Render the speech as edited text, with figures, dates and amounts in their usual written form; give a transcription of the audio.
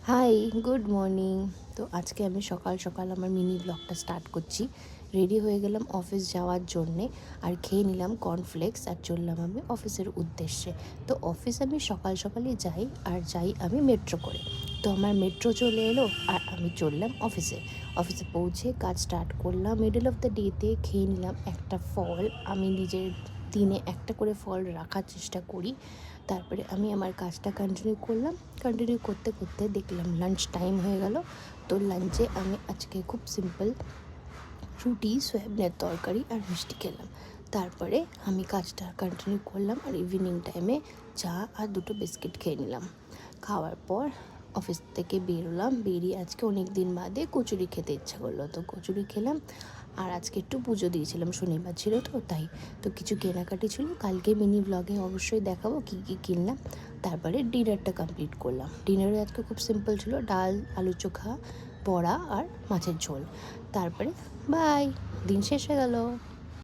High, good morning. তো আজকে আমি সকাল সকাল আমার মিনি ব্লগটা স্টার্ট করছি। রেডি হয়ে গেলাম অফিস যাওয়ার জন্যে, আর খেয়ে নিলাম কর্নফ্লেক্স, আর চললাম আমি অফিসের উদ্দেশ্যে। তো অফিস আমি সকাল সকালই যাই, আর যাই আমি মেট্রো করে। তো আমার মেট্রো চলে এলো আর আমি চললাম অফিসে। অফিসে পৌঁছে কাজ স্টার্ট করলাম। মিডল অফ দ্য ডেতে খেয়ে নিলাম একটা ফল। আমি নিজের দিনে একটা করে ফল রাখার চেষ্টা করি। তারপরে আমি আমার কাজটা কন্টিনিউ করলাম। কন্টিনিউ করতে করতে দেখলাম লাঞ্চ টাইম হয়ে গেল। তো লাঞ্চে আমি আজকে খুব সিম্পল রুটি, সয়াবিনের তরকারি আর মিষ্টি খেলাম। তারপরে আমি কাজটা কন্টিনিউ করলাম, আর ইভিনিং টাইমে চা আর দুটো বিস্কিট খেয়ে নিলাম। খাওয়ার পর অফিস থেকে বেরোলাম। বেরিয়ে আজকে অনেক দিন বাদে কচুরি খেতে ইচ্ছা করলো, তো কচুরি খেলাম। আর আজকে একটু পুজো দিয়েছিলাম, শনিবার ছিল তো তাই। তো কিছু কেনাকাটি ছিল, কালকে মিনি ব্লগে অবশ্যই দেখাবো কী কী কিনলাম। তারপরে ডিনারটা কমপ্লিট করলাম। ডিনারে আজকে খুব সিম্পল ছিল, ডাল, আলু চোখা, বড়া আর মাছের ঝোল। তারপরে বাই, দিন শেষ হয়ে গেল।